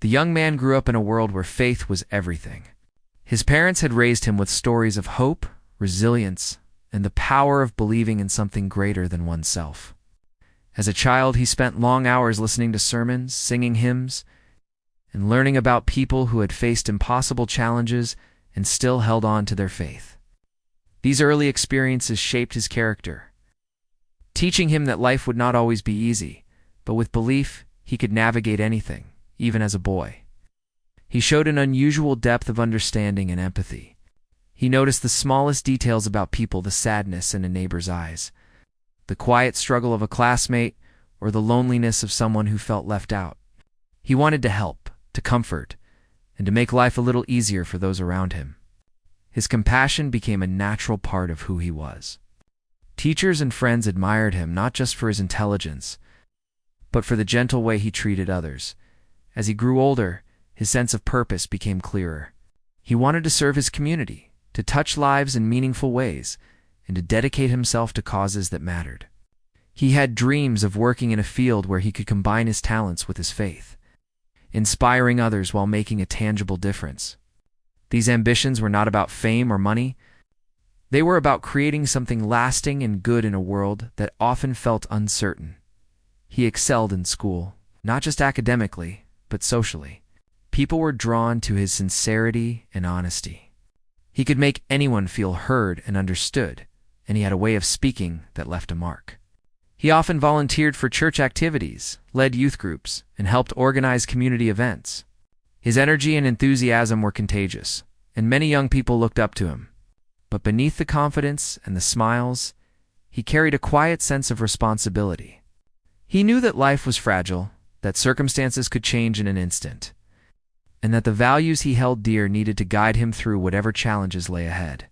The young man grew up in a world where faith was everything. His parents had raised him with stories of hope, resilience, and the power of believing in something greater than oneself. As a child, he spent long hours listening to sermons, singing hymns, and learning about people who had faced impossible challenges and still held on to their faith. These early experiences shaped his character, teaching him that life would not always be easy, but with belief, he could navigate anything, even as a boy. He showed an unusual depth of understanding and empathy. He noticed the smallest details about people, the sadness in a neighbor's eyes, the quiet struggle of a classmate, or the loneliness of someone who felt left out. He wanted to help, to comfort, and to make life a little easier for those around him. His compassion became a natural part of who he was. Teachers and friends admired him not just for his intelligence, but for the gentle way he treated others. As he grew older, his sense of purpose became clearer. He wanted to serve his community, to touch lives in meaningful ways, and to dedicate himself to causes that mattered. He had dreams of working in a field where he could combine his talents with his faith, inspiring others while making a tangible difference. These ambitions were not about fame or money. They were about creating something lasting and good in a world that often felt uncertain. He excelled in school, not just academically, but socially. People were drawn to his sincerity and honesty. He could make anyone feel heard and understood, and he had a way of speaking that left a mark. He often volunteered for church activities, led youth groups, and helped organize community events. His energy and enthusiasm were contagious, and many young people looked up to him. But beneath the confidence and the smiles, he carried a quiet sense of responsibility. He knew that life was fragile, that circumstances could change in an instant, and that the values he held dear needed to guide him through whatever challenges lay ahead.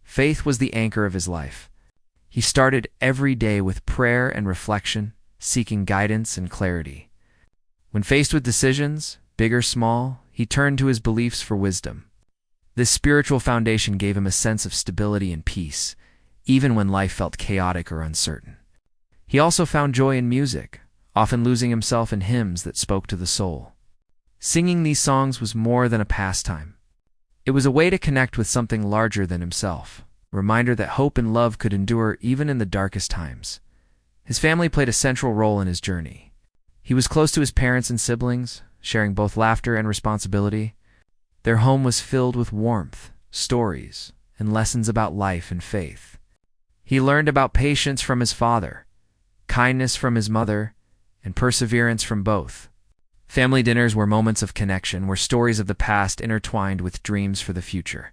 Faith was the anchor of his life. He started every day with prayer and reflection, seeking guidance and clarity. When faced with decisions, big or small, he turned to his beliefs for wisdom. This spiritual foundation gave him a sense of stability and peace, even when life felt chaotic or uncertain. He also found joy in music, often losing himself in hymns that spoke to the soul. Singing these songs was more than a pastime. It was a way to connect with something larger than himself, a reminder that hope and love could endure even in the darkest times. His family played a central role in his journey. He was close to his parents and siblings, sharing both laughter and responsibility. Their home was filled with warmth, stories, and lessons about life and faith. He learned about patience from his father, kindness from his mother, and perseverance from both. Family dinners were moments of connection, where stories of the past intertwined with dreams for the future.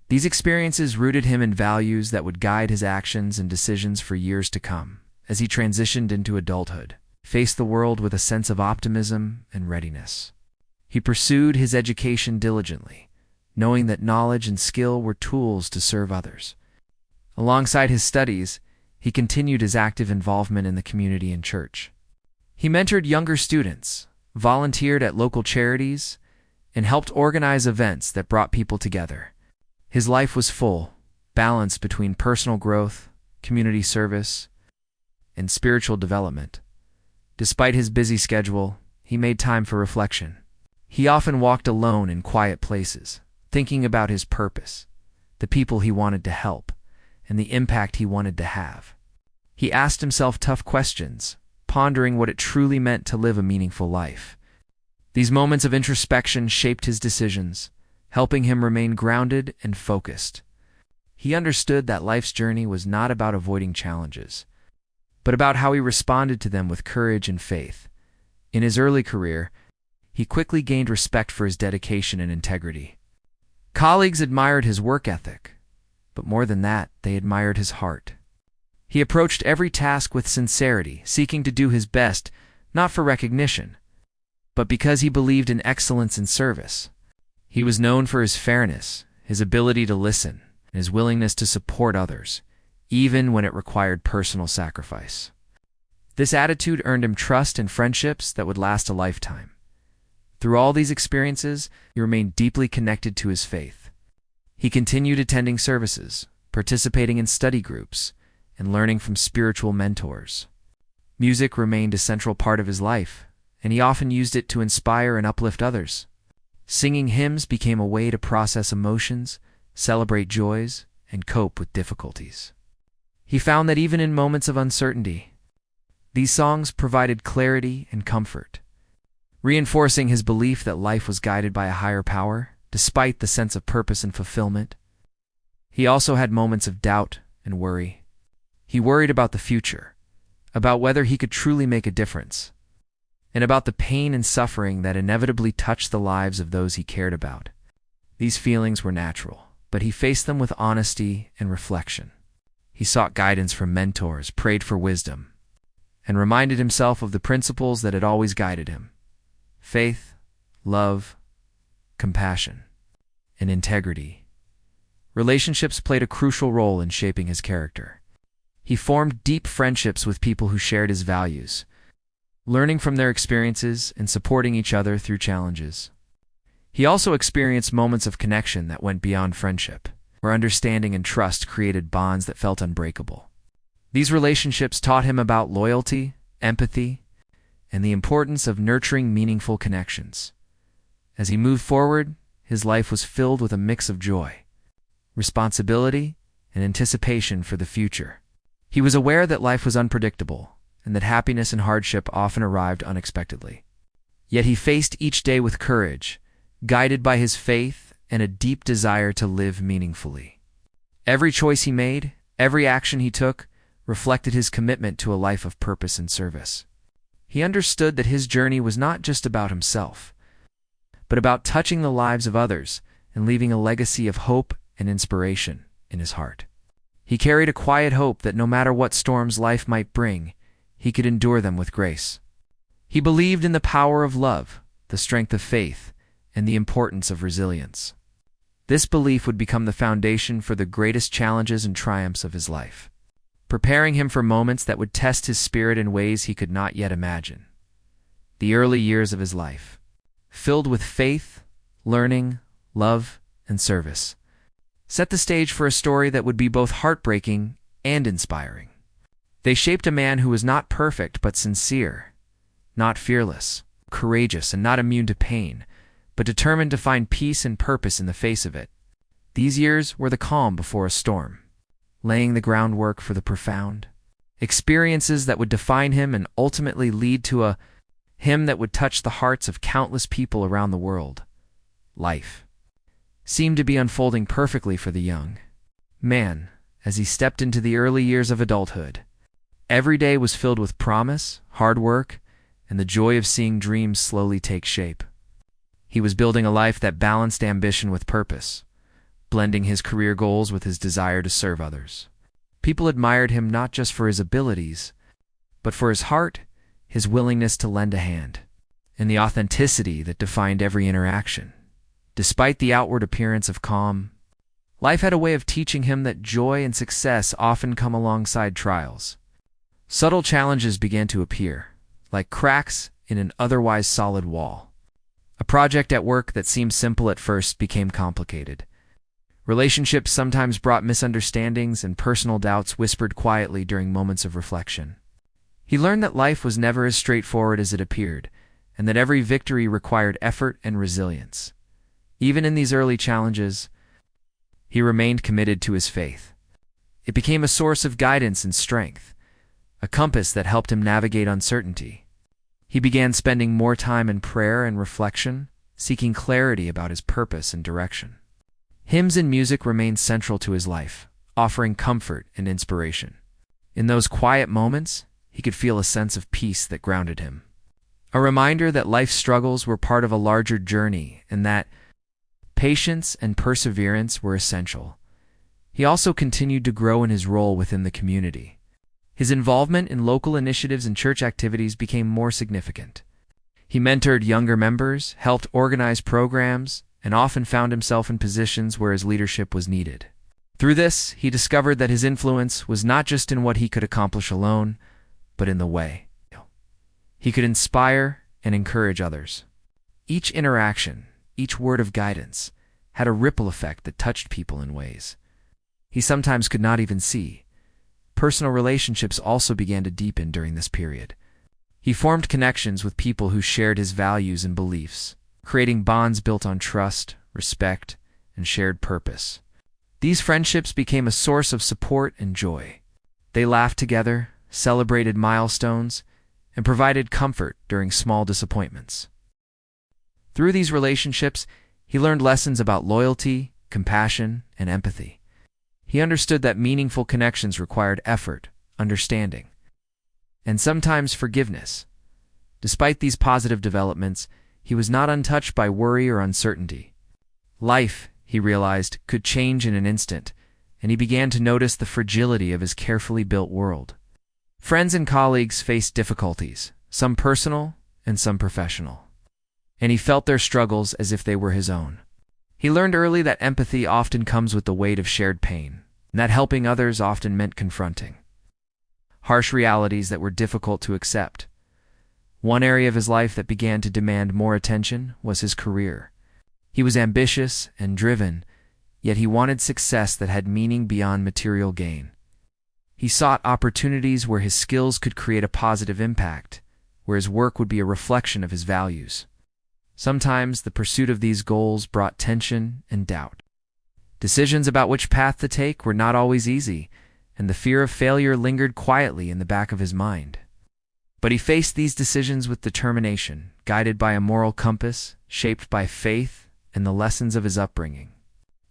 These experiences rooted him in values that would guide his actions and decisions for years to come. As he transitioned into adulthood, faced the world with a sense of optimism and readiness. He pursued his education diligently, knowing that knowledge and skill were tools to serve others. Alongside his studies, he continued his active involvement in the community and church. He mentored younger students, volunteered at local charities, and helped organize events that brought people together. His life was full, balanced between personal growth, community service, and spiritual development. Despite his busy schedule, he made time for reflection. He often walked alone in quiet places, thinking about his purpose, the people he wanted to help, and the impact he wanted to have. He asked himself tough questions, pondering what it truly meant to live a meaningful life. These moments of introspection shaped his decisions, helping him remain grounded and focused. He understood that life's journey was not about avoiding challenges, but about how he responded to them with courage and faith. In his early career, he quickly gained respect for his dedication and integrity. Colleagues admired his work ethic, but more than that, they admired his heart. He approached every task with sincerity, seeking to do his best, not for recognition, but because he believed in excellence in service. He was known for his fairness, his ability to listen, and his willingness to support others, even when it required personal sacrifice. This attitude earned him trust and friendships that would last a lifetime. Through all these experiences, he remained deeply connected to his faith. He continued attending services, participating in study groups, and learning from spiritual mentors. Music remained a central part of his life, and he often used it to inspire and uplift others. Singing hymns became a way to process emotions, celebrate joys, and cope with difficulties. He found that even in moments of uncertainty, these songs provided clarity and comfort, reinforcing his belief that life was guided by a higher power, despite the sense of purpose and fulfillment. He also had moments of doubt and worry. He worried about the future, about whether he could truly make a difference, and about the pain and suffering that inevitably touched the lives of those he cared about. These feelings were natural, but he faced them with honesty and reflection. He sought guidance from mentors, prayed for wisdom, and reminded himself of the principles that had always guided him: faith, love, compassion, and integrity. Relationships played a crucial role in shaping his character. He formed deep friendships with people who shared his values, learning from their experiences and supporting each other through challenges. He also experienced moments of connection that went beyond friendship, where understanding and trust created bonds that felt unbreakable. These relationships taught him about loyalty, empathy, and the importance of nurturing meaningful connections. As he moved forward, his life was filled with a mix of joy, responsibility, and anticipation for the future. He was aware that life was unpredictable, and that happiness and hardship often arrived unexpectedly. Yet he faced each day with courage, guided by his faith and a deep desire to live meaningfully. Every choice he made, every action he took, reflected his commitment to a life of purpose and service. He understood that his journey was not just about himself, but about touching the lives of others and leaving a legacy of hope and inspiration in his heart. He carried a quiet hope that no matter what storms life might bring, he could endure them with grace. He believed in the power of love, the strength of faith, and the importance of resilience. This belief would become the foundation for the greatest challenges and triumphs of his life, preparing him for moments that would test his spirit in ways he could not yet imagine. The early years of his life, filled with faith, learning, love, and service, set the stage for a story that would be both heartbreaking and inspiring. They shaped a man who was not perfect but sincere, not fearless, courageous, and not immune to pain, but determined to find peace and purpose in the face of it. These years were the calm before a storm, laying the groundwork for the profound experiences that would define him and ultimately lead to a hymn that would touch the hearts of countless people around the world. Life seemed to be unfolding perfectly for the young man as he stepped into the early years of adulthood. Every day was filled with promise, hard work, and the joy of seeing dreams slowly take shape. He was building a life that balanced ambition with purpose, blending his career goals with his desire to serve others. People admired him not just for his abilities, but for his heart, his willingness to lend a hand, and the authenticity that defined every interaction. Despite the outward appearance of calm, life had a way of teaching him that joy and success often come alongside trials. Subtle challenges began to appear, like cracks in an otherwise solid wall. A project at work that seemed simple at first became complicated. Relationships sometimes brought misunderstandings, and personal doubts whispered quietly during moments of reflection. He learned that life was never as straightforward as it appeared, and that every victory required effort and resilience. Even in these early challenges, he remained committed to his faith. It became a source of guidance and strength, a compass that helped him navigate uncertainty. He began spending more time in prayer and reflection, seeking clarity about his purpose and direction. Hymns and music remained central to his life, offering comfort and inspiration. In those quiet moments, he could feel a sense of peace that grounded him, a reminder that life's struggles were part of a larger journey and that patience and perseverance were essential. He also continued to grow in his role within the community. His involvement in local initiatives and church activities became more significant. He mentored younger members, helped organize programs, and often found himself in positions where his leadership was needed. Through this, he discovered that his influence was not just in what he could accomplish alone, but in the way he could inspire and encourage others. Each interaction, each word of guidance, had a ripple effect that touched people in ways he sometimes could not even see. Personal relationships also began to deepen during this period. He formed connections with people who shared his values and beliefs, creating bonds built on trust, respect, and shared purpose. These friendships became a source of support and joy. They laughed together, celebrated milestones, and provided comfort during small disappointments. Through these relationships, he learned lessons about loyalty, compassion, and empathy. He understood that meaningful connections required effort, understanding, and sometimes forgiveness. Despite these positive developments, he was not untouched by worry or uncertainty. Life, he realized, could change in an instant, and he began to notice the fragility of his carefully built world. Friends and colleagues faced difficulties, some personal and some professional, and he felt their struggles as if they were his own. He learned early that empathy often comes with the weight of shared pain, and that helping others often meant confronting harsh realities that were difficult to accept. One area of his life that began to demand more attention was his career. He was ambitious and driven, yet he wanted success that had meaning beyond material gain. He sought opportunities where his skills could create a positive impact, where his work would be a reflection of his values. Sometimes the pursuit of these goals brought tension and doubt. Decisions about which path to take were not always easy, and the fear of failure lingered quietly in the back of his mind. But he faced these decisions with determination, guided by a moral compass, shaped by faith and the lessons of his upbringing.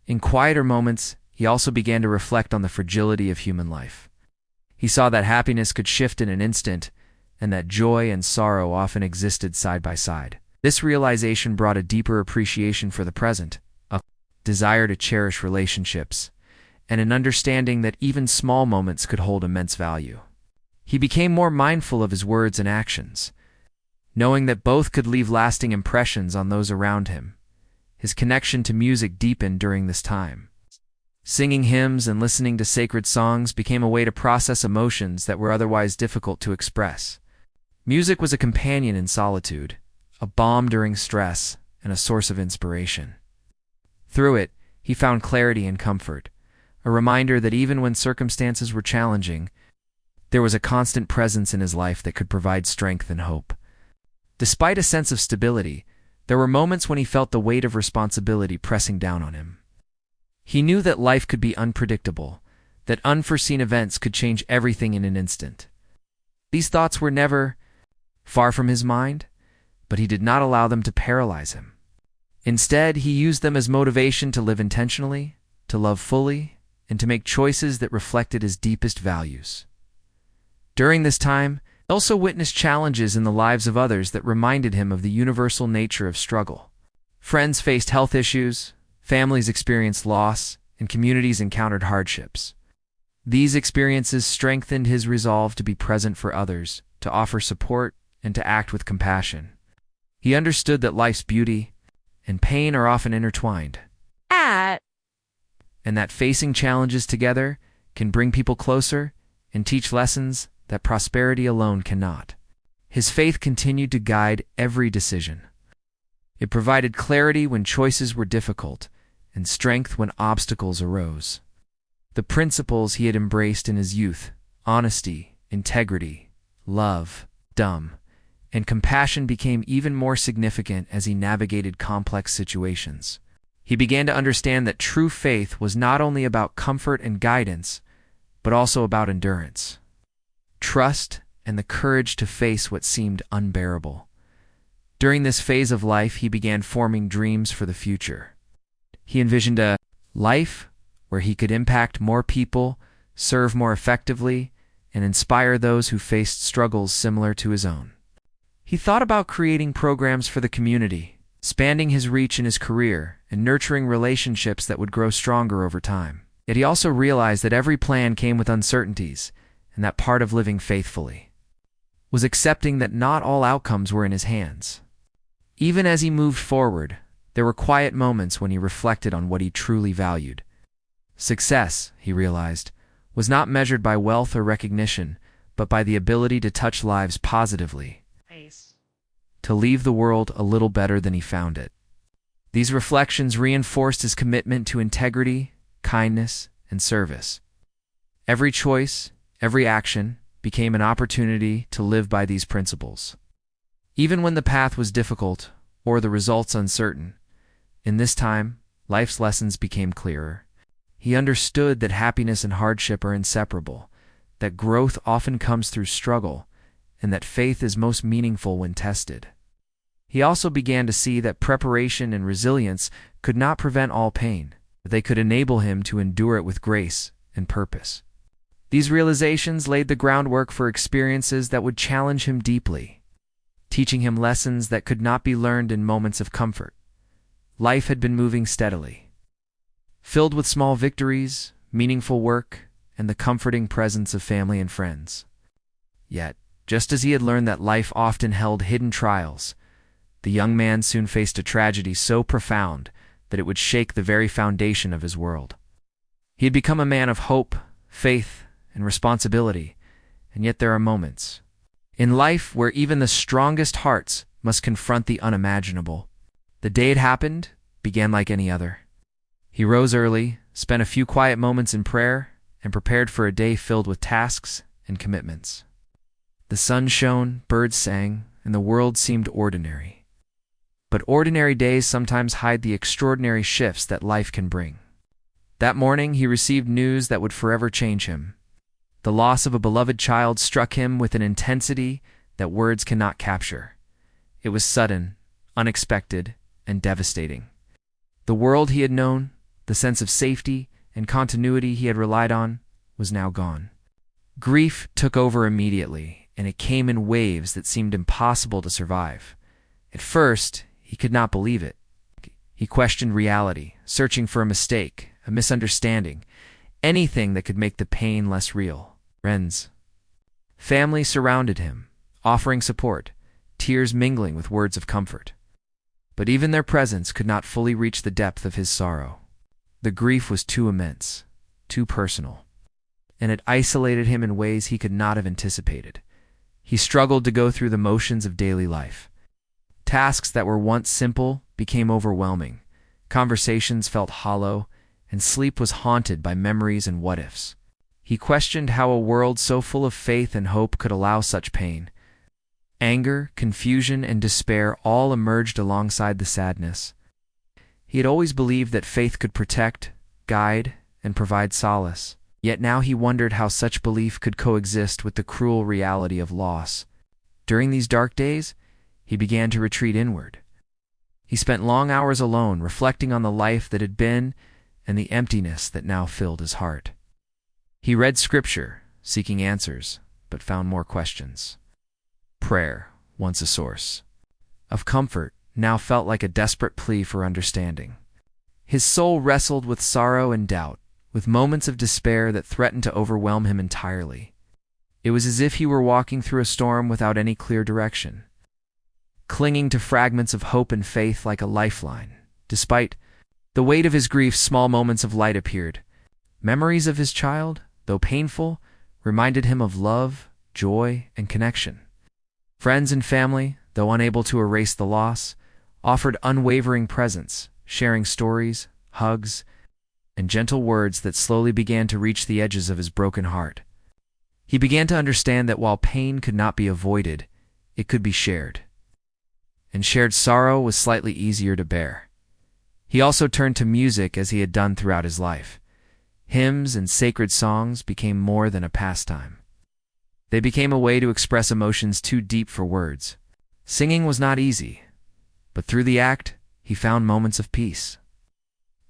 In quieter moments, he also began to reflect on the fragility of human life. He saw that happiness could shift in an instant, and that joy and sorrow often existed side by side. This realization brought a deeper appreciation for the present, a desire to cherish relationships, and an understanding that even small moments could hold immense value. He became more mindful of his words and actions, knowing that both could leave lasting impressions on those around him. His connection to music deepened during this time. Singing hymns and listening to sacred songs became a way to process emotions that were otherwise difficult to express. Music was a companion in solitude, a balm during stress, and a source of inspiration. Through it, he found clarity and comfort, a reminder that even when circumstances were challenging, there was a constant presence in his life that could provide strength and hope. Despite a sense of stability, there were moments when he felt the weight of responsibility pressing down on him. He knew that life could be unpredictable, that unforeseen events could change everything in an instant. These thoughts were never far from his mind, but he did not allow them to paralyze him. Instead, he used them as motivation to live intentionally, to love fully, and to make choices that reflected his deepest values. During this time, he also witnessed challenges in the lives of others that reminded him of the universal nature of struggle. Friends faced health issues, families experienced loss, and communities encountered hardships. These experiences strengthened his resolve to be present for others, to offer support, and to act with compassion. He understood that life's beauty and pain are often intertwined, and that facing challenges together can bring people closer and teach lessons that prosperity alone cannot. His faith continued to guide every decision. It provided clarity when choices were difficult and strength when obstacles arose. The principles he had embraced in his youth, honesty, integrity, love, and compassion, became even more significant as he navigated complex situations. He began to understand that true faith was not only about comfort and guidance, but also about endurance, trust, and the courage to face what seemed unbearable. During this phase of life, he began forming dreams for the future. He envisioned a life where he could impact more people, serve more effectively, and inspire those who faced struggles similar to his own. He thought about creating programs for the community, expanding his reach in his career, and nurturing relationships that would grow stronger over time. Yet he also realized that every plan came with uncertainties, and that part of living faithfully was accepting that not all outcomes were in his hands. Even as he moved forward, there were quiet moments when he reflected on what he truly valued. Success, he realized, was not measured by wealth or recognition, but by the ability to touch lives positively, to leave the world a little better than he found it. These reflections reinforced his commitment to integrity, kindness, and service. Every choice, every action, became an opportunity to live by these principles. Even when the path was difficult or the results uncertain, in this time, life's lessons became clearer. He understood that happiness and hardship are inseparable, that growth often comes through struggle, and that faith is most meaningful when tested. He also began to see that preparation and resilience could not prevent all pain, but they could enable him to endure it with grace and purpose. These realizations laid the groundwork for experiences that would challenge him deeply, teaching him lessons that could not be learned in moments of comfort. Life had been moving steadily, filled with small victories, meaningful work, and the comforting presence of family and friends. Yet, just as he had learned that life often held hidden trials, the young man soon faced a tragedy so profound that it would shake the very foundation of his world. He had become a man of hope, faith, and responsibility, and yet there are moments in life where even the strongest hearts must confront the unimaginable. The day it happened began like any other. He rose early, spent a few quiet moments in prayer, and prepared for a day filled with tasks and commitments. The sun shone, birds sang, and the world seemed ordinary. But ordinary days sometimes hide the extraordinary shifts that life can bring. That morning, he received news that would forever change him. The loss of a beloved child struck him with an intensity that words cannot capture. It was sudden, unexpected, and devastating. The world he had known, the sense of safety and continuity he had relied on, was now gone. Grief took over immediately, and it came in waves that seemed impossible to survive. At first, he could not believe it. He questioned reality, searching for a mistake, a misunderstanding, anything that could make the pain less real. Friends, family surrounded him, offering support, tears mingling with words of comfort. But even their presence could not fully reach the depth of his sorrow. The grief was too immense, too personal, and it isolated him in ways he could not have anticipated. He struggled to go through the motions of daily life. Tasks that were once simple became overwhelming. Conversations felt hollow, and sleep was haunted by memories and what-ifs. He questioned how a world so full of faith and hope could allow such pain. Anger, confusion, and despair all emerged alongside the sadness. He had always believed that faith could protect, guide, and provide solace. Yet now he wondered how such belief could coexist with the cruel reality of loss. During these dark days, he began to retreat inward. He spent long hours alone, reflecting on the life that had been and the emptiness that now filled his heart. He read scripture, seeking answers, but found more questions. Prayer, once a source of comfort, now felt like a desperate plea for understanding. His soul wrestled with sorrow and doubt, with moments of despair that threatened to overwhelm him entirely. It was as if he were walking through a storm without any clear direction, clinging to fragments of hope and faith like a lifeline. Despite the weight of his grief, small moments of light appeared. Memories of his child, though painful, reminded him of love, joy, and connection. Friends and family, though unable to erase the loss, offered unwavering presence, sharing stories, hugs, and gentle words that slowly began to reach the edges of his broken heart. He began to understand that while pain could not be avoided, it could be shared. And shared sorrow was slightly easier to bear. He also turned to music as he had done throughout his life. Hymns and sacred songs became more than a pastime. They became a way to express emotions too deep for words. Singing was not easy, but through the act, he found moments of peace.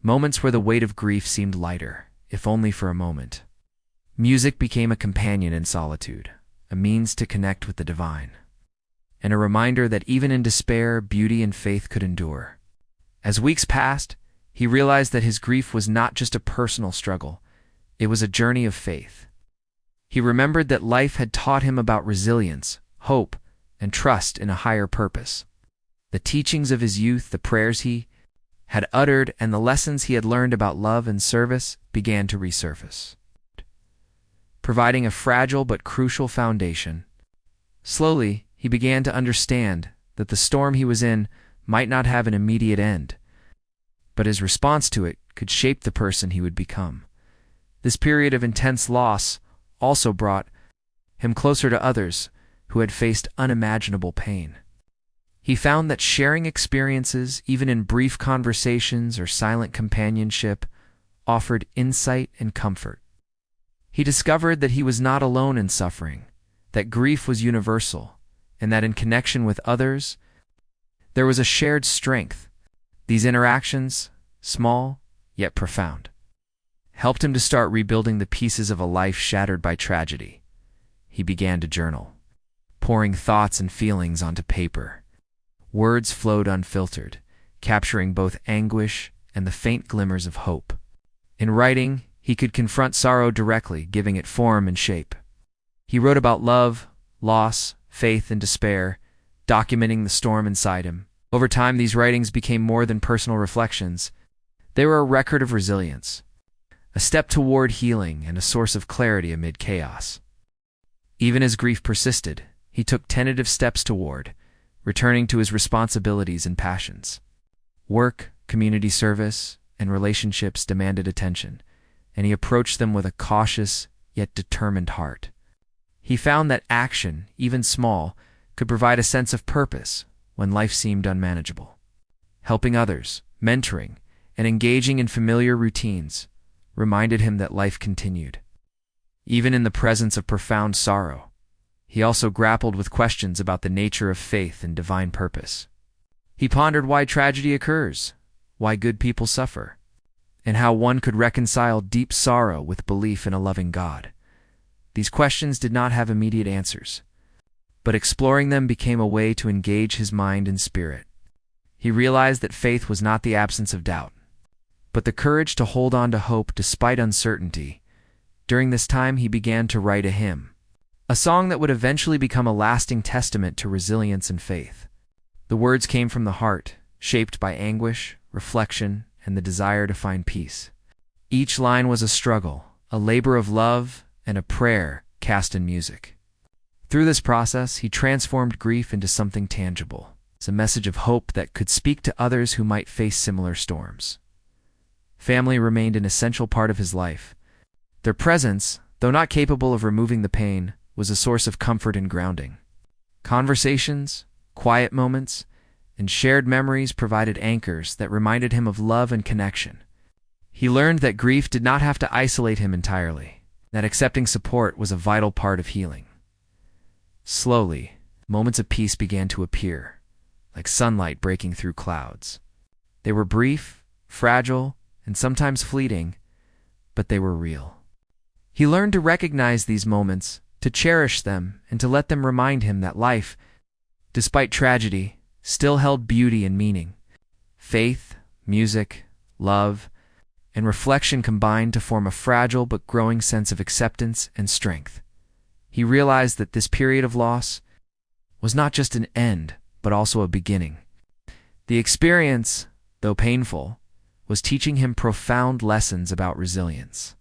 Moments where the weight of grief seemed lighter, if only for a moment. Music became a companion in solitude, a means to connect with the divine, and a reminder that even in despair, beauty and faith could endure. As weeks passed, he realized that his grief was not just a personal struggle, it was a journey of faith. He remembered that life had taught him about resilience, hope, and trust in a higher purpose. The teachings of his youth, the prayers he had uttered, and the lessons he had learned about love and service began to resurface, providing a fragile but crucial foundation. Slowly, he began to understand that the storm he was in might not have an immediate end, but his response to it could shape the person he would become. This period of intense loss also brought him closer to others who had faced unimaginable pain. He found that sharing experiences, even in brief conversations or silent companionship, offered insight and comfort. He discovered that he was not alone in suffering, that grief was universal, and that in connection with others, there was a shared strength. These interactions, small yet profound, helped him to start rebuilding the pieces of a life shattered by tragedy. He began to journal, pouring thoughts and feelings onto paper. Words flowed unfiltered, capturing both anguish and the faint glimmers of hope. In writing, he could confront sorrow directly, giving it form and shape. He wrote about love, loss, faith, and despair, documenting the storm inside him. Over time, these writings became more than personal reflections. They were a record of resilience, a step toward healing, and a source of clarity amid chaos. Even as grief persisted, he took tentative steps toward returning to his responsibilities and passions. Work, community service, and relationships demanded attention, and he approached them with a cautious yet determined heart. He found that action, even small, could provide a sense of purpose when life seemed unmanageable. Helping others, mentoring, and engaging in familiar routines reminded him that life continued. Even in the presence of profound sorrow, he also grappled with questions about the nature of faith and divine purpose. He pondered why tragedy occurs, why good people suffer, and how one could reconcile deep sorrow with belief in a loving God. These questions did not have immediate answers, but exploring them became a way to engage his mind and spirit. He realized that faith was not the absence of doubt, but the courage to hold on to hope despite uncertainty. During this time, he began to write a hymn, a song that would eventually become a lasting testament to resilience and faith. The words came from the heart, shaped by anguish, reflection, and the desire to find peace. Each line was a struggle, a labor of love, and a prayer cast in music. Through this process, he transformed grief into something tangible. It's a message of hope that could speak to others who might face similar storms. Family remained an essential part of his life. Their presence, though not capable of removing the pain, was a source of comfort and grounding. Conversations, quiet moments, and shared memories provided anchors that reminded him of love and connection. He learned that grief did not have to isolate him entirely, that accepting support was a vital part of healing. Slowly, moments of peace began to appear, like sunlight breaking through clouds. They were brief, fragile, and sometimes fleeting, but they were real. He learned to recognize these moments, to cherish them, and to let them remind him that life, despite tragedy, still held beauty and meaning. Faith, music, love, and reflection combined to form a fragile but growing sense of acceptance and strength. He realized that this period of loss was not just an end, but also a beginning. The experience, though painful, was teaching him profound lessons about resilience,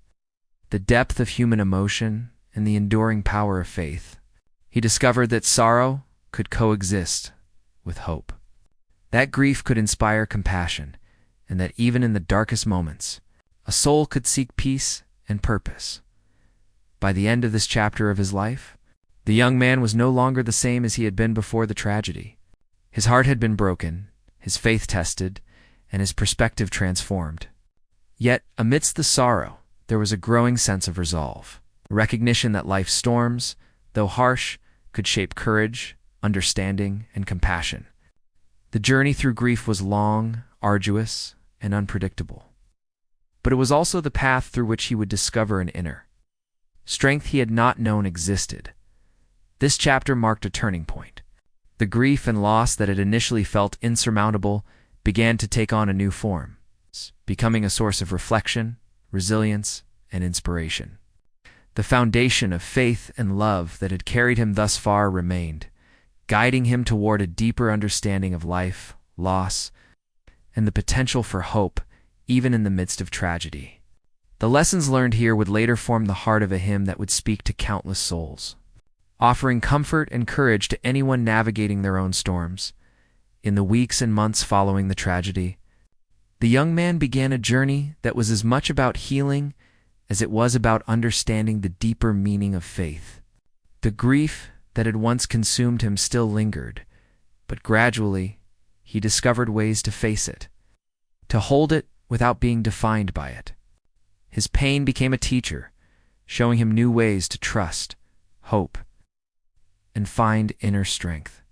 the depth of human emotion, and the enduring power of faith. He discovered that sorrow could coexist with hope, that grief could inspire compassion, and that even in the darkest moments, a soul could seek peace and purpose. By the end of this chapter of his life, the young man was no longer the same as he had been before the tragedy. His heart had been broken, his faith tested, and his perspective transformed. Yet, amidst the sorrow, there was a growing sense of resolve, a recognition that life's storms, though harsh, could shape courage, understanding, and compassion. The journey through grief was long, arduous, and unpredictable. But it was also the path through which he would discover an inner strength he had not known existed. This chapter marked a turning point. The grief and loss that had initially felt insurmountable began to take on a new form, becoming a source of reflection, resilience, and inspiration. The foundation of faith and love that had carried him thus far remained, guiding him toward a deeper understanding of life, loss, and the potential for hope, even in the midst of tragedy. The lessons learned here would later form the heart of a hymn that would speak to countless souls, offering comfort and courage to anyone navigating their own storms. In the weeks and months following the tragedy, the young man began a journey that was as much about healing as it was about understanding the deeper meaning of faith. The grief that had once consumed him still lingered, but gradually he discovered ways to face it, to hold it without being defined by it. His pain became a teacher, showing him new ways to trust, hope, and find inner strength.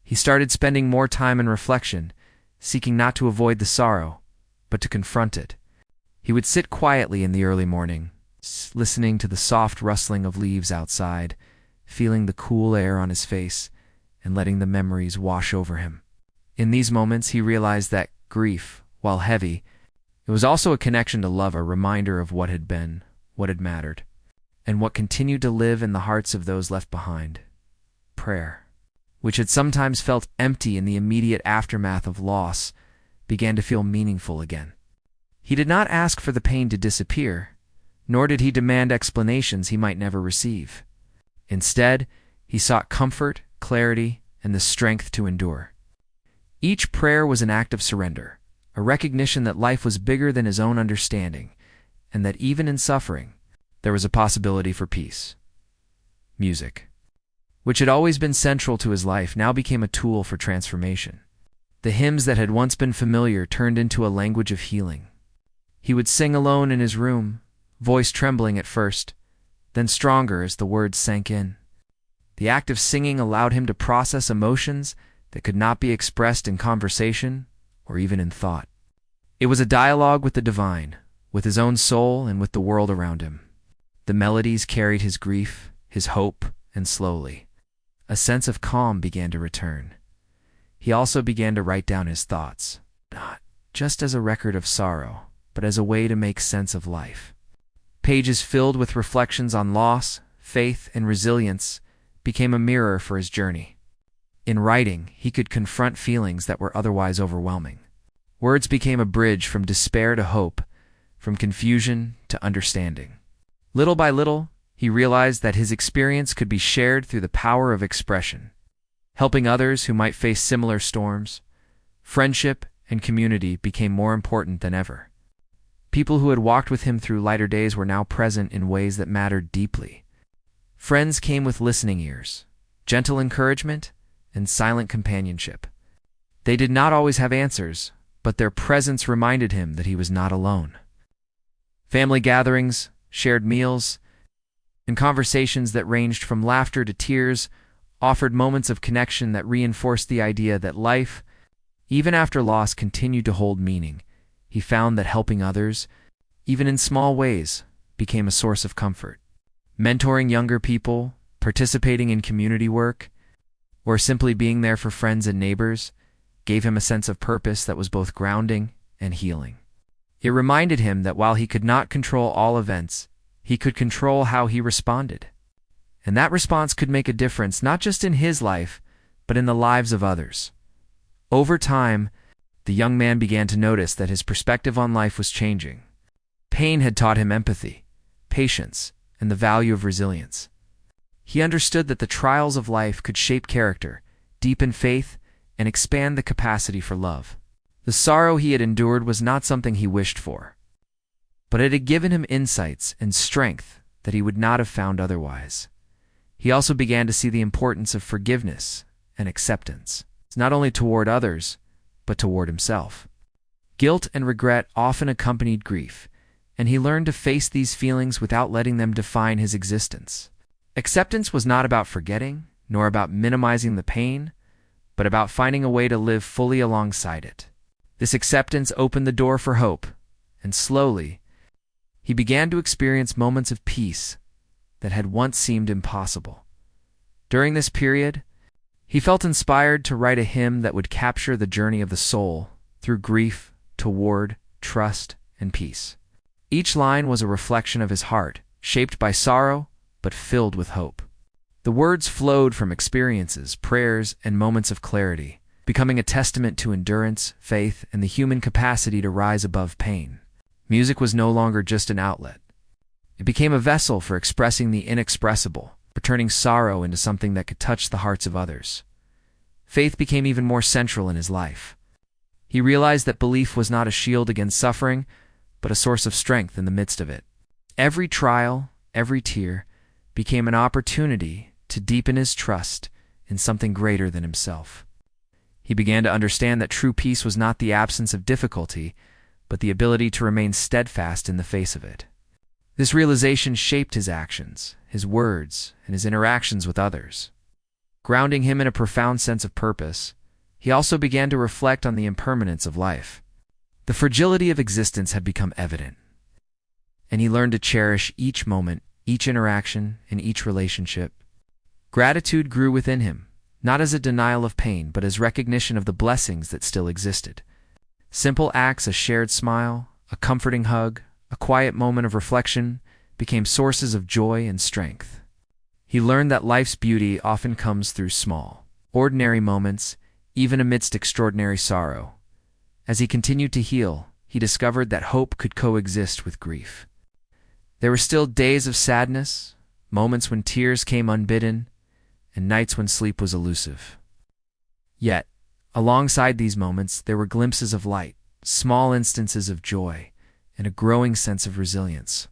He started spending more time in reflection, seeking not to avoid the sorrow, but to confront it. He would sit quietly in the early morning, listening to the soft rustling of leaves outside, feeling the cool air on his face, and letting the memories wash over him. In these moments, he realized that grief, while heavy, it was also a connection to love, a reminder of what had been, what had mattered, and what continued to live in the hearts of those left behind. Prayer, which had sometimes felt empty in the immediate aftermath of loss, began to feel meaningful again. He did not ask for the pain to disappear, nor did he demand explanations he might never receive. Instead, he sought comfort, clarity, and the strength to endure. Each prayer was an act of surrender, a recognition that life was bigger than his own understanding, and that even in suffering, there was a possibility for peace. Music, which had always been central to his life, now became a tool for transformation. The hymns that had once been familiar turned into a language of healing. He would sing alone in his room, voice trembling at first, then stronger as the words sank in. The act of singing allowed him to process emotions that could not be expressed in conversation or even in thought. It was a dialogue with the divine, with his own soul, and with the world around him. The melodies carried his grief, his hope, and slowly, a sense of calm began to return. He also began to write down his thoughts, not just as a record of sorrow, but as a way to make sense of life. Pages filled with reflections on loss, faith, and resilience became a mirror for his journey. In writing, he could confront feelings that were otherwise overwhelming. Words became a bridge from despair to hope, from confusion to understanding. Little by little, he realized that his experience could be shared through the power of expression, helping others who might face similar storms. Friendship and community became more important than ever. People who had walked with him through lighter days were now present in ways that mattered deeply. Friends came with listening ears, gentle encouragement, and silent companionship. They did not always have answers, but their presence reminded him that he was not alone. Family gatherings, shared meals, and conversations that ranged from laughter to tears offered moments of connection that reinforced the idea that life, even after loss, continued to hold meaning. He found that helping others, even in small ways, became a source of comfort. Mentoring younger people, participating in community work, or simply being there for friends and neighbors gave him a sense of purpose that was both grounding and healing. It reminded him that while he could not control all events, he could control how he responded. And that response could make a difference not just in his life, but in the lives of others. Over time, the young man began to notice that his perspective on life was changing. Pain had taught him empathy, patience, and the value of resilience. He understood that the trials of life could shape character, deepen faith, and expand the capacity for love. The sorrow he had endured was not something he wished for, but it had given him insights and strength that he would not have found otherwise. He also began to see the importance of forgiveness and acceptance, not only toward others, but toward himself. Guilt and regret often accompanied grief, and he learned to face these feelings without letting them define his existence. Acceptance was not about forgetting, nor about minimizing the pain, but about finding a way to live fully alongside it. This acceptance opened the door for hope, and slowly, he began to experience moments of peace that had once seemed impossible. During this period, he felt inspired to write a hymn that would capture the journey of the soul through grief, toward trust, and peace. Each line was a reflection of his heart, shaped by sorrow, but filled with hope. The words flowed from experiences, prayers, and moments of clarity, becoming a testament to endurance, faith, and the human capacity to rise above pain. Music was no longer just an outlet. It became a vessel for expressing the inexpressible, for turning sorrow into something that could touch the hearts of others. Faith became even more central in his life. He realized that belief was not a shield against suffering, but a source of strength in the midst of it. Every trial, every tear, became an opportunity to deepen his trust in something greater than himself. He began to understand that true peace was not the absence of difficulty, but the ability to remain steadfast in the face of it. This realization shaped his actions, his words, and his interactions with others. Grounding him in a profound sense of purpose, he also began to reflect on the impermanence of life. The fragility of existence had become evident, and he learned to cherish each moment, each interaction, and each relationship. Gratitude grew within him, not as a denial of pain, but as recognition of the blessings that still existed. Simple acts, a shared smile, a comforting hug, a quiet moment of reflection, became sources of joy and strength. He learned that life's beauty often comes through small, ordinary moments, even amidst extraordinary sorrow. As he continued to heal, he discovered that hope could coexist with grief. There were still days of sadness, moments when tears came unbidden, and nights when sleep was elusive. Yet, alongside these moments, there were glimpses of light, small instances of joy, and a growing sense of resilience.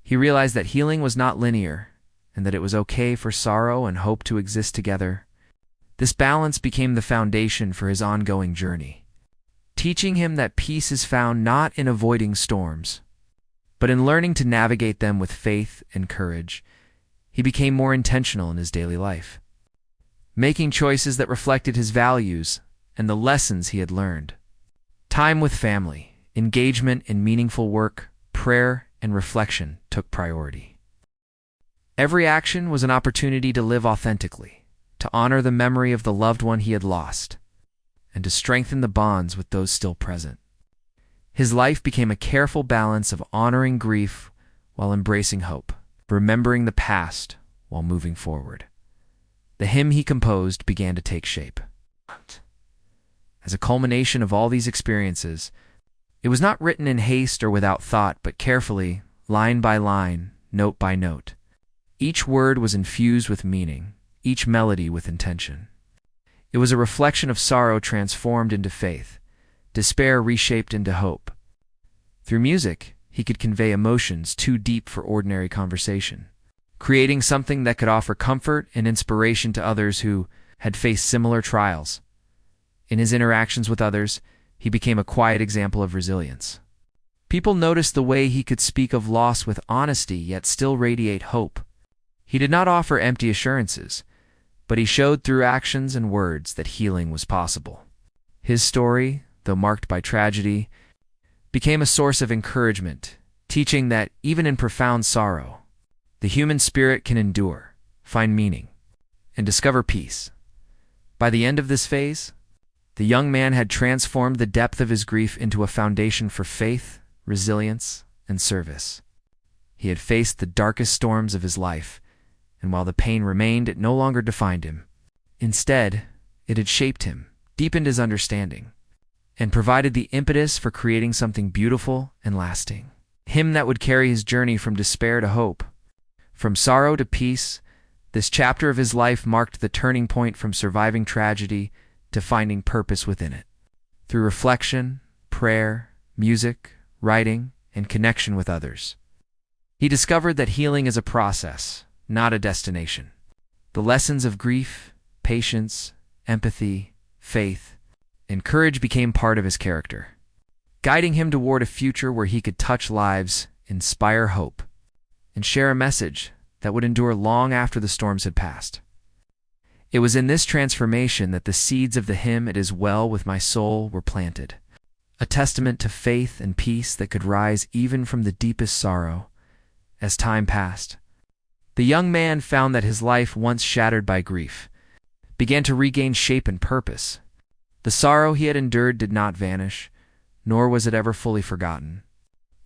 He realized that healing was not linear, and that it was okay for sorrow and hope to exist together. This balance became the foundation for his ongoing journey, teaching him that peace is found not in avoiding storms, but in learning to navigate them with faith and courage. He became more intentional in his daily life, making choices that reflected his values and the lessons he had learned. Time with family, engagement in meaningful work, prayer, and reflection took priority. Every action was an opportunity to live authentically, to honor the memory of the loved one he had lost, and to strengthen the bonds with those still present. His life became a careful balance of honoring grief while embracing hope, remembering the past while moving forward. The hymn he composed began to take shape. As a culmination of all these experiences, it was not written in haste or without thought, but carefully, line by line, note by note. Each word was infused with meaning, each melody with intention. It was a reflection of sorrow transformed into faith, despair reshaped into hope. Through music, he could convey emotions too deep for ordinary conversation, creating something that could offer comfort and inspiration to others who had faced similar trials. In his interactions with others, he became a quiet example of resilience. People noticed the way he could speak of loss with honesty yet still radiate hope. He did not offer empty assurances, but he showed through actions and words that healing was possible. His story, though marked by tragedy, became a source of encouragement, teaching that even in profound sorrow, the human spirit can endure, find meaning, and discover peace. By the end of this phase, the young man had transformed the depth of his grief into a foundation for faith, resilience, and service. He had faced the darkest storms of his life, and while the pain remained, it no longer defined him. Instead, it had shaped him, deepened his understanding, and provided the impetus for creating something beautiful and lasting. Him that would carry his journey from despair to hope. From sorrow to peace, this chapter of his life marked the turning point from surviving tragedy to finding purpose within it. Through reflection, prayer, music, writing, and connection with others, he discovered that healing is a process, not a destination. The lessons of grief, patience, empathy, faith, and courage became part of his character, guiding him toward a future where he could touch lives, inspire hope, and share a message that would endure long after the storms had passed. It was in this transformation that the seeds of the hymn "It Is Well With My Soul" were planted, a testament to faith and peace that could rise even from the deepest sorrow. As time passed, the young man found that his life, once shattered by grief, began to regain shape and purpose. The sorrow he had endured did not vanish, nor was it ever fully forgotten.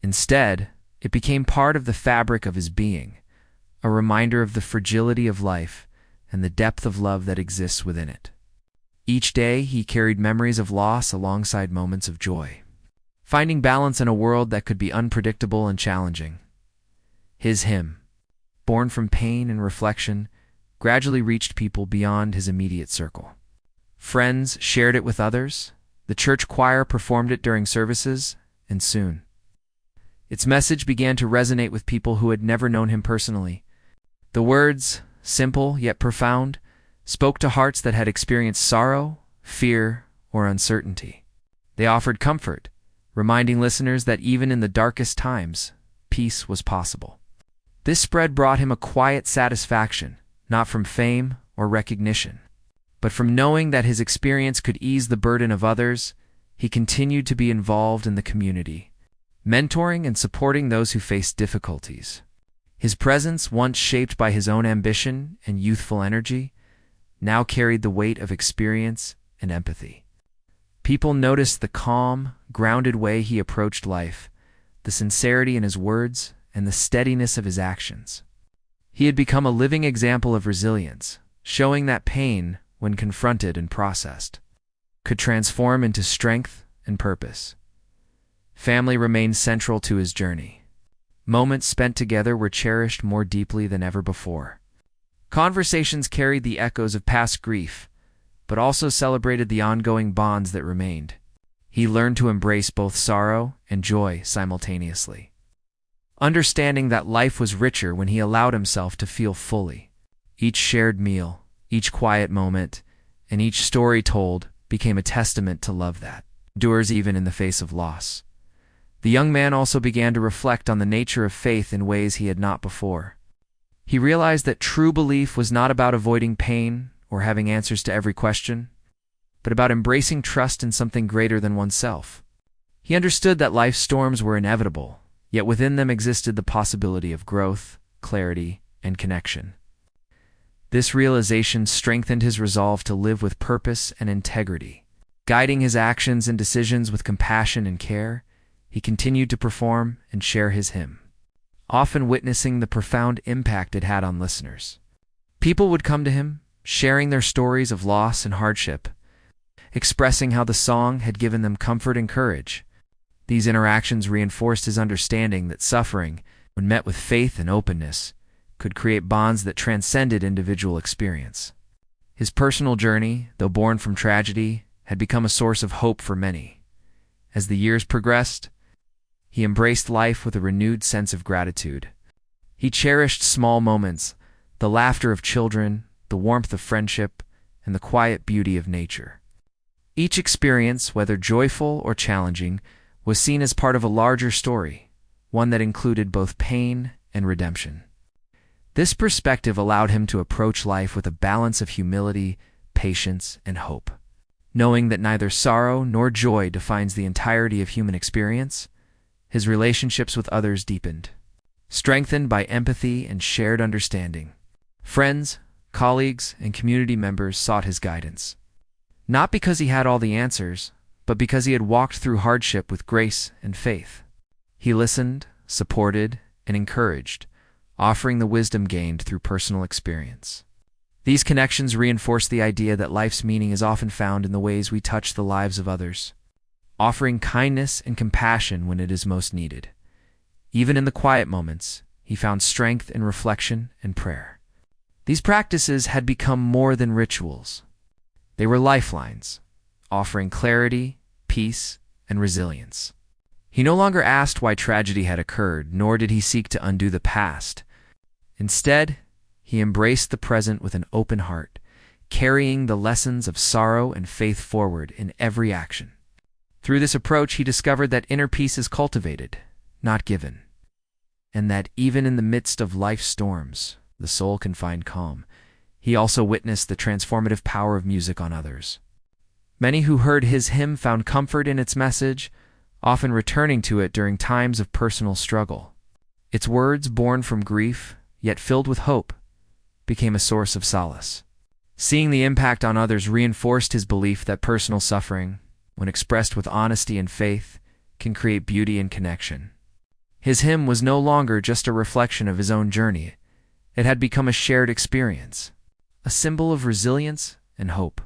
Instead, it became part of the fabric of his being, a reminder of the fragility of life and the depth of love that exists within it. Each day, he carried memories of loss alongside moments of joy, finding balance in a world that could be unpredictable and challenging. His hymn, born from pain and reflection, gradually reached people beyond his immediate circle. Friends shared it with others, the church choir performed it during services, and soon, its message began to resonate with people who had never known him personally. The words, simple yet profound, spoke to hearts that had experienced sorrow, fear, or uncertainty. They offered comfort, reminding listeners that even in the darkest times, peace was possible. This spread brought him a quiet satisfaction, not from fame or recognition, but from knowing that his experience could ease the burden of others. He continued to be involved in the community, mentoring and supporting those who faced difficulties. His presence, once shaped by his own ambition and youthful energy, now carried the weight of experience and empathy. People noticed the calm, grounded way he approached life, the sincerity in his words, and the steadiness of his actions. He had become a living example of resilience, showing that pain, when confronted and processed, could transform into strength and purpose. Family remained central to his journey. Moments spent together were cherished more deeply than ever before. Conversations carried the echoes of past grief, but also celebrated the ongoing bonds that remained. He learned to embrace both sorrow and joy simultaneously, understanding that life was richer when he allowed himself to feel fully. Each shared meal, each quiet moment, and each story told became a testament to love that endures even in the face of loss. The young man also began to reflect on the nature of faith in ways he had not before. He realized that true belief was not about avoiding pain or having answers to every question, but about embracing trust in something greater than oneself. He understood that life's storms were inevitable, yet within them existed the possibility of growth, clarity, and connection. This realization strengthened his resolve to live with purpose and integrity. Guiding his actions and decisions with compassion and care, he continued to perform and share his hymn, often witnessing the profound impact it had on listeners. People would come to him, sharing their stories of loss and hardship, expressing how the song had given them comfort and courage. These interactions reinforced his understanding that suffering, when met with faith and openness, could create bonds that transcended individual experience. His personal journey, though born from tragedy, had become a source of hope for many. As the years progressed, he embraced life with a renewed sense of gratitude. He cherished small moments, the laughter of children, the warmth of friendship, and the quiet beauty of nature. Each experience, whether joyful or challenging, was seen as part of a larger story, one that included both pain and redemption. This perspective allowed him to approach life with a balance of humility, patience, and hope. Knowing that neither sorrow nor joy defines the entirety of human experience, his relationships with others deepened, strengthened by empathy and shared understanding. Friends, colleagues, and community members sought his guidance, not because he had all the answers, but because he had walked through hardship with grace and faith. He listened, supported, and encouraged, offering the wisdom gained through personal experience. These connections reinforce the idea that life's meaning is often found in the ways we touch the lives of others, offering kindness and compassion when it is most needed. Even in the quiet moments, he found strength in reflection and prayer. These practices had become more than rituals. They were lifelines, offering clarity, peace, and resilience. He no longer asked why tragedy had occurred, nor did he seek to undo the past. Instead, he embraced the present with an open heart, carrying the lessons of sorrow and faith forward in every action. Through this approach, he discovered that inner peace is cultivated, not given, and that even in the midst of life's storms, the soul can find calm. He also witnessed the transformative power of music on others. Many who heard his hymn found comfort in its message, often returning to it during times of personal struggle. Its words, born from grief, yet filled with hope, became a source of solace. Seeing the impact on others reinforced his belief that personal suffering, when expressed with honesty and faith, can create beauty and connection. His hymn was no longer just a reflection of his own journey. It had become a shared experience, a symbol of resilience and hope.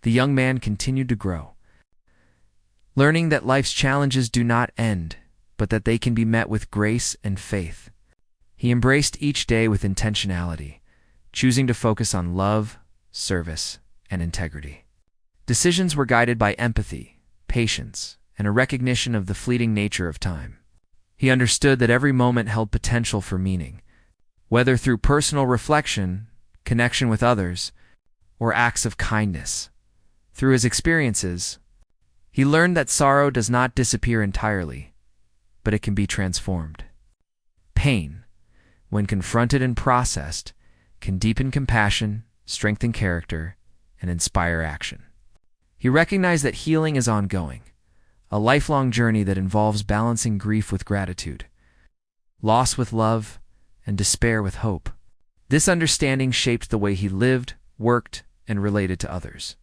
The young man continued to grow, learning that life's challenges do not end, but that they can be met with grace and faith. He embraced each day with intentionality, choosing to focus on love, service, and integrity. Decisions were guided by empathy, patience, and a recognition of the fleeting nature of time. He understood that every moment held potential for meaning, whether through personal reflection, connection with others, or acts of kindness. Through his experiences, he learned that sorrow does not disappear entirely, but it can be transformed. Pain, when confronted and processed, can deepen compassion, strengthen character, and inspire action. He recognized that healing is ongoing, a lifelong journey that involves balancing grief with gratitude, loss with love, and despair with hope. This understanding shaped the way he lived, worked, and related to others.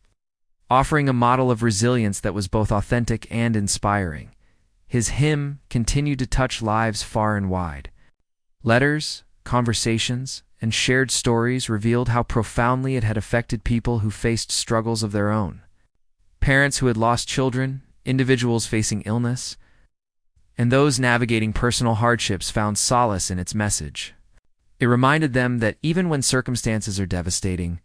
Offering a model of resilience that was both authentic and inspiring, his hymn continued to touch lives far and wide. Letters, conversations, and shared stories revealed how profoundly it had affected people who faced struggles of their own. Parents who had lost children, individuals facing illness, and those navigating personal hardships found solace in its message. It reminded them that even when circumstances are devastating,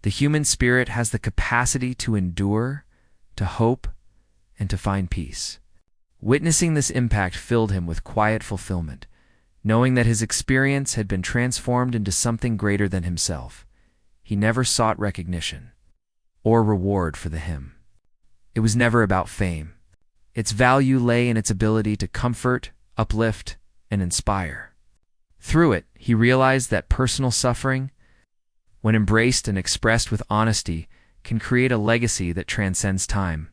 the human spirit has the capacity to endure, to hope, and to find peace. Witnessing this impact filled him with quiet fulfillment, knowing that his experience had been transformed into something greater than himself. He never sought recognition or reward for the hymn. It was never about fame. Its value lay in its ability to comfort, uplift, and inspire. Through it, he realized that personal suffering, when embraced and expressed with honesty, can create a legacy that transcends time.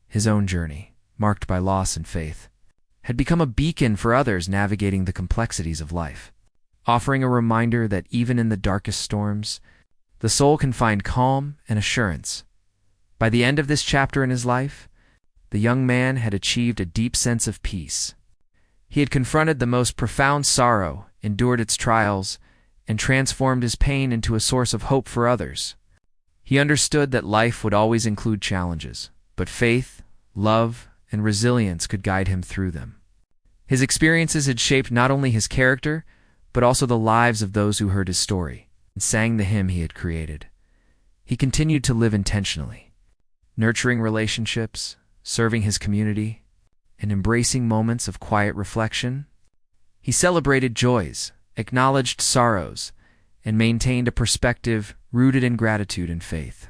His own journey, marked by loss and faith, had become a beacon for others navigating the complexities of life, offering a reminder that even in the darkest storms, the soul can find calm and assurance. By the end of this chapter in his life, the young man had achieved a deep sense of peace. He had confronted the most profound sorrow, endured its trials, and transformed his pain into a source of hope for others. He understood that life would always include challenges, but faith, love, and resilience could guide him through them. His experiences had shaped not only his character, but also the lives of those who heard his story and sang the hymn he had created. He continued to live intentionally, nurturing relationships, serving his community, and embracing moments of quiet reflection. He celebrated joys, acknowledged sorrows, and maintained a perspective rooted in gratitude and faith.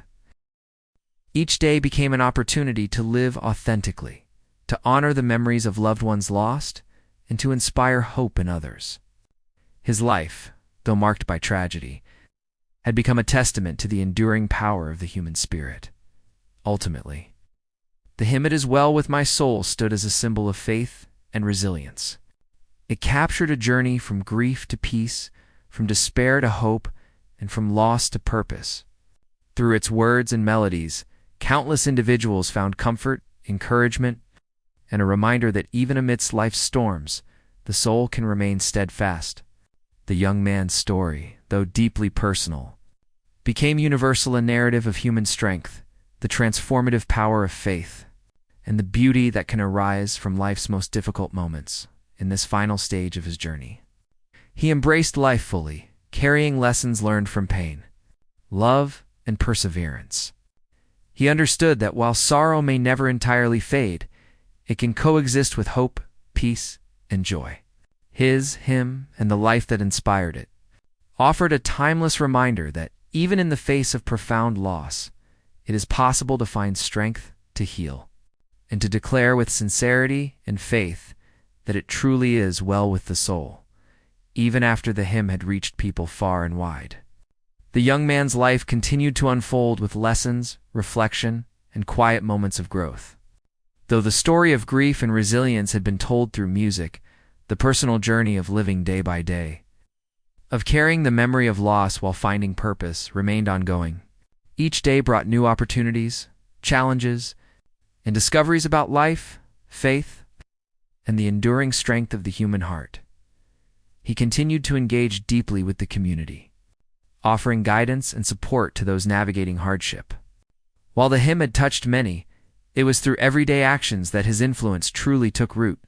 Each day became an opportunity to live authentically, to honor the memories of loved ones lost, and to inspire hope in others. His life, though marked by tragedy, had become a testament to the enduring power of the human spirit. Ultimately, the hymn "It Is Well With My Soul" stood as a symbol of faith and resilience. It captured a journey from grief to peace, from despair to hope, and from loss to purpose. Through its words and melodies, countless individuals found comfort, encouragement, and a reminder that even amidst life's storms, the soul can remain steadfast. The young man's story, though deeply personal, became universal, a narrative of human strength, the transformative power of faith, and the beauty that can arise from life's most difficult moments. In this final stage of his journey, he embraced life fully, carrying lessons learned from pain, love, and perseverance. He understood that while sorrow may never entirely fade, it can coexist with hope, peace, and joy. His hymn, and the life that inspired it, offered a timeless reminder that even in the face of profound loss, it is possible to find strength to heal, and to declare with sincerity and faith that it truly is well with the soul, even after the hymn had reached people far and wide. The young man's life continued to unfold with lessons, reflection, and quiet moments of growth. Though the story of grief and resilience had been told through music, the personal journey of living day by day, of carrying the memory of loss while finding purpose, remained ongoing. Each day brought new opportunities, challenges, and discoveries about life, faith, and the enduring strength of the human heart. He continued to engage deeply with the community, offering guidance and support to those navigating hardship. While the hymn had touched many, it was through everyday actions that his influence truly took root.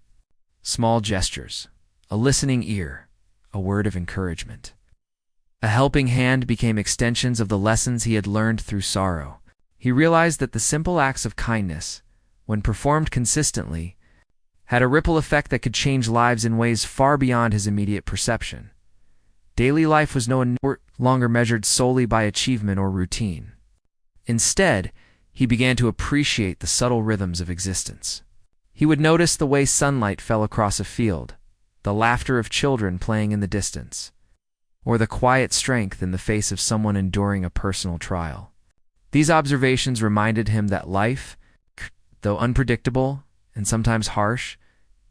Small gestures, a listening ear, a word of encouragement, a helping hand became extensions of the lessons he had learned through sorrow. He realized that the simple acts of kindness, when performed consistently, had a ripple effect that could change lives in ways far beyond his immediate perception. Daily life was no longer measured solely by achievement or routine. Instead, he began to appreciate the subtle rhythms of existence. He would notice the way sunlight fell across a field, the laughter of children playing in the distance, or the quiet strength in the face of someone enduring a personal trial. These observations reminded him that life, though unpredictable and sometimes harsh,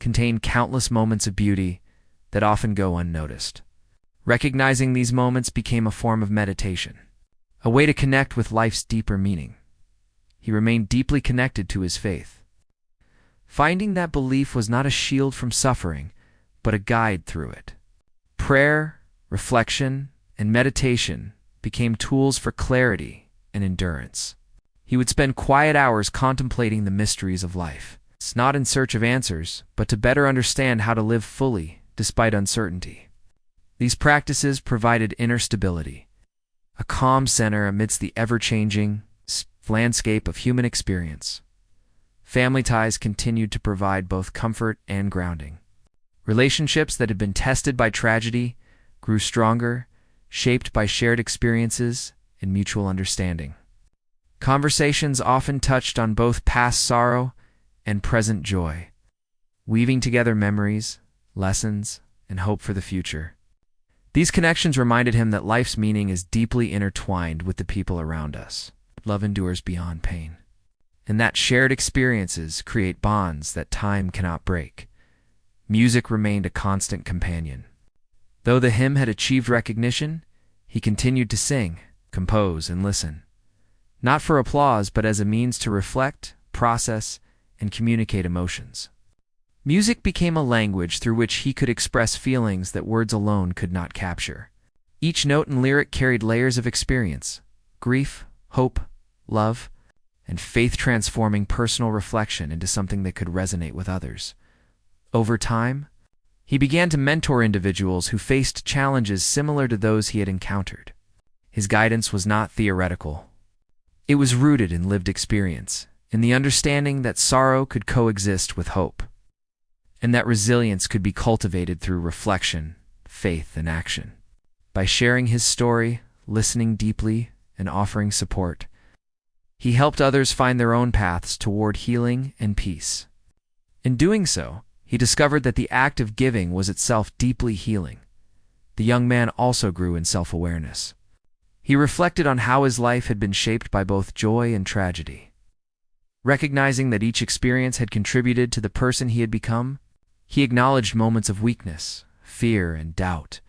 contained countless moments of beauty that often go unnoticed. Recognizing these moments became a form of meditation, a way to connect with life's deeper meaning. He remained deeply connected to his faith, finding that belief was not a shield from suffering, but a guide through it. Prayer, reflection, and meditation became tools for clarity and endurance. He would spend quiet hours contemplating the mysteries of life, not in search of answers, but to better understand how to live fully despite uncertainty. These practices provided inner stability, a calm center amidst the ever-changing landscape of human experience. Family ties continued to provide both comfort and grounding. Relationships that had been tested by tragedy grew stronger, shaped by shared experiences and mutual understanding. Conversations often touched on both past sorrow and present joy, weaving together memories, lessons, and hope for the future. These connections reminded him that life's meaning is deeply intertwined with the people around us. Love endures beyond pain, and that shared experiences create bonds that time cannot break. Music remained a constant companion. Though the hymn had achieved recognition, he continued to sing, compose, and listen, not for applause, but as a means to reflect, process, and communicate emotions. Music became a language through which he could express feelings that words alone could not capture. Each note and lyric carried layers of experience: grief, hope, love, and faith, transforming personal reflection into something that could resonate with others. Over time, he began to mentor individuals who faced challenges similar to those he had encountered. His guidance was not theoretical. It was rooted in lived experience, in the understanding that sorrow could coexist with hope, and that resilience could be cultivated through reflection, faith, and action. By sharing his story, listening deeply, and offering support, he helped others find their own paths toward healing and peace. In doing so, he discovered that the act of giving was itself deeply healing. The young man also grew in self-awareness. He reflected on how his life had been shaped by both joy and tragedy. Recognizing that each experience had contributed to the person he had become, he acknowledged moments of weakness, fear, and doubt,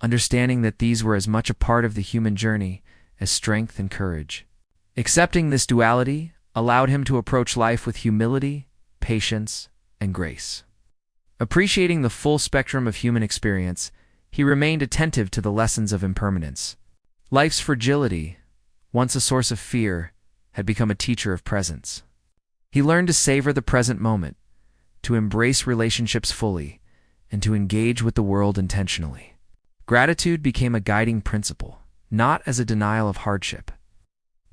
understanding that these were as much a part of the human journey as strength and courage. Accepting this duality allowed him to approach life with humility, patience, and grace. Appreciating the full spectrum of human experience, he remained attentive to the lessons of impermanence. Life's fragility, once a source of fear, had become a teacher of presence. He learned to savor the present moment, to embrace relationships fully, and to engage with the world intentionally. Gratitude became a guiding principle, not as a denial of hardship,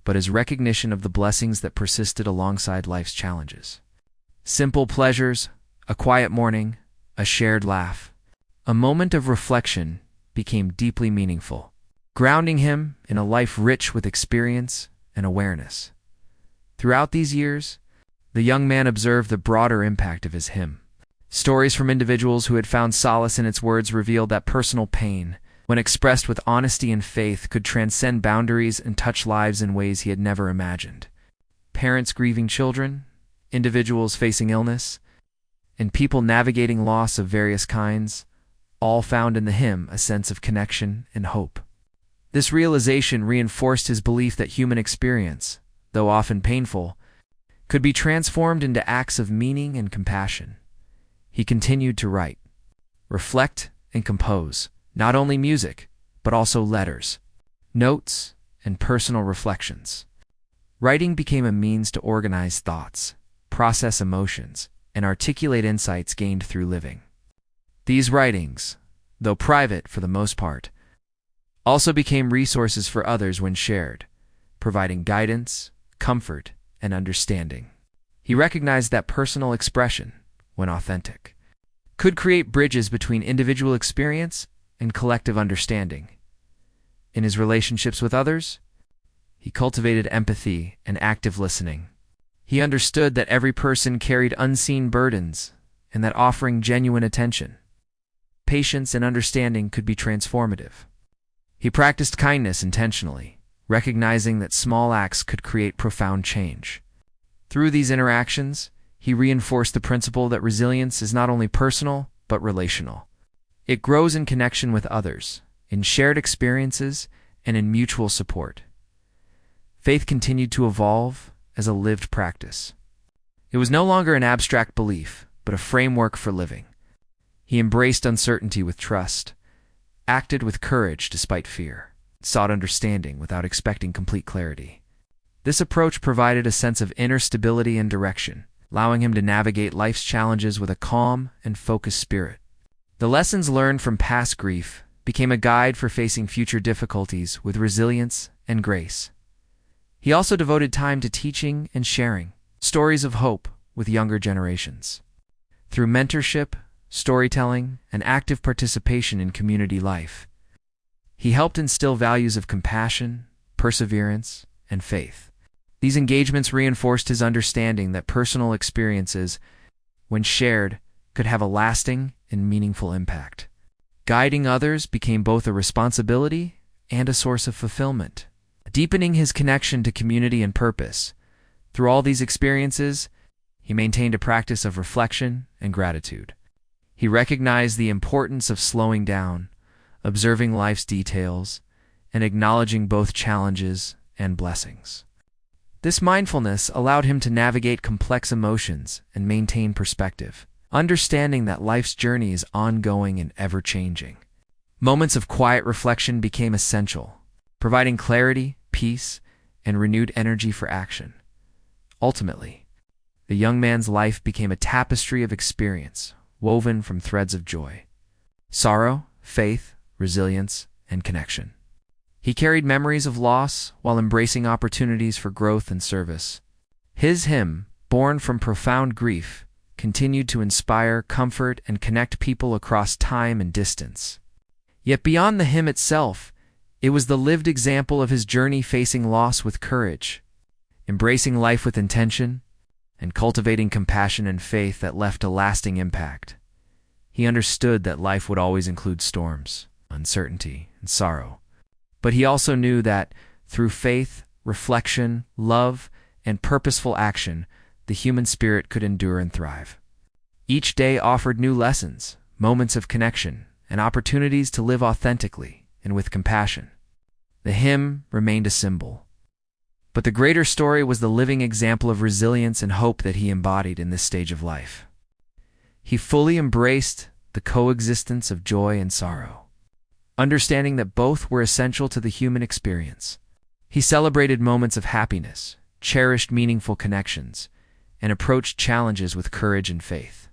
but as recognition of the blessings that persisted alongside life's challenges. Simple pleasures, a quiet morning, a shared laugh, a moment of reflection became deeply meaningful, grounding him in a life rich with experience and awareness. Throughout these years, the young man observed the broader impact of his hymn. Stories from individuals who had found solace in its words revealed that personal pain, when expressed with honesty and faith, could transcend boundaries and touch lives in ways he had never imagined. Parents grieving children, individuals facing illness, and people navigating loss of various kinds, all found in the hymn a sense of connection and hope. This realization reinforced his belief that human experience, though often painful, could be transformed into acts of meaning and compassion. He continued to write, reflect, and compose, not only music, but also letters, notes, and personal reflections. Writing became a means to organize thoughts, process emotions, and articulate insights gained through living. These writings, though private for the most part, also became resources for others when shared, providing guidance, comfort, and understanding. He recognized that personal expression, when authentic, could create bridges between individual experience and collective understanding. In his relationships with others, he cultivated empathy and active listening. He understood that every person carried unseen burdens and that offering genuine attention, patience, and understanding could be transformative. He practiced kindness intentionally, recognizing that small acts could create profound change. Through these interactions, he reinforced the principle that resilience is not only personal, but relational. It grows in connection with others, in shared experiences, and in mutual support. Faith continued to evolve as a lived practice. It was no longer an abstract belief, but a framework for living. He embraced uncertainty with trust, acted with courage despite fear, sought understanding without expecting complete clarity. This approach provided a sense of inner stability and direction, allowing him to navigate life's challenges with a calm and focused spirit. The lessons learned from past grief became a guide for facing future difficulties with resilience and grace. He also devoted time to teaching and sharing stories of hope with younger generations. Through mentorship, storytelling, and active participation in community life, he helped instill values of compassion, perseverance, and faith. These engagements reinforced his understanding that personal experiences, when shared, could have a lasting and meaningful impact. Guiding others became both a responsibility and a source of fulfillment, deepening his connection to community and purpose. Through all these experiences, he maintained a practice of reflection and gratitude. He recognized the importance of slowing down, observing life's details, and acknowledging both challenges and blessings. This mindfulness allowed him to navigate complex emotions and maintain perspective, understanding that life's journey is ongoing and ever-changing. Moments of quiet reflection became essential, providing clarity, peace, and renewed energy for action. Ultimately, the young man's life became a tapestry of experience, woven from threads of joy, sorrow, faith, resilience, and connection. He carried memories of loss while embracing opportunities for growth and service. His hymn, born from profound grief, continued to inspire, comfort, and connect people across time and distance. Yet beyond the hymn itself, it was the lived example of his journey facing loss with courage, embracing life with intention, and cultivating compassion and faith that left a lasting impact. He understood that life would always include storms, uncertainty, and sorrow. But he also knew that, through faith, reflection, love, and purposeful action, the human spirit could endure and thrive. Each day offered new lessons, moments of connection, and opportunities to live authentically and with compassion. The hymn remained a symbol, but the greater story was the living example of resilience and hope that he embodied in this stage of life. He fully embraced the coexistence of joy and sorrow, understanding that both were essential to the human experience. He celebrated moments of happiness, cherished meaningful connections, and approached challenges with courage and faith.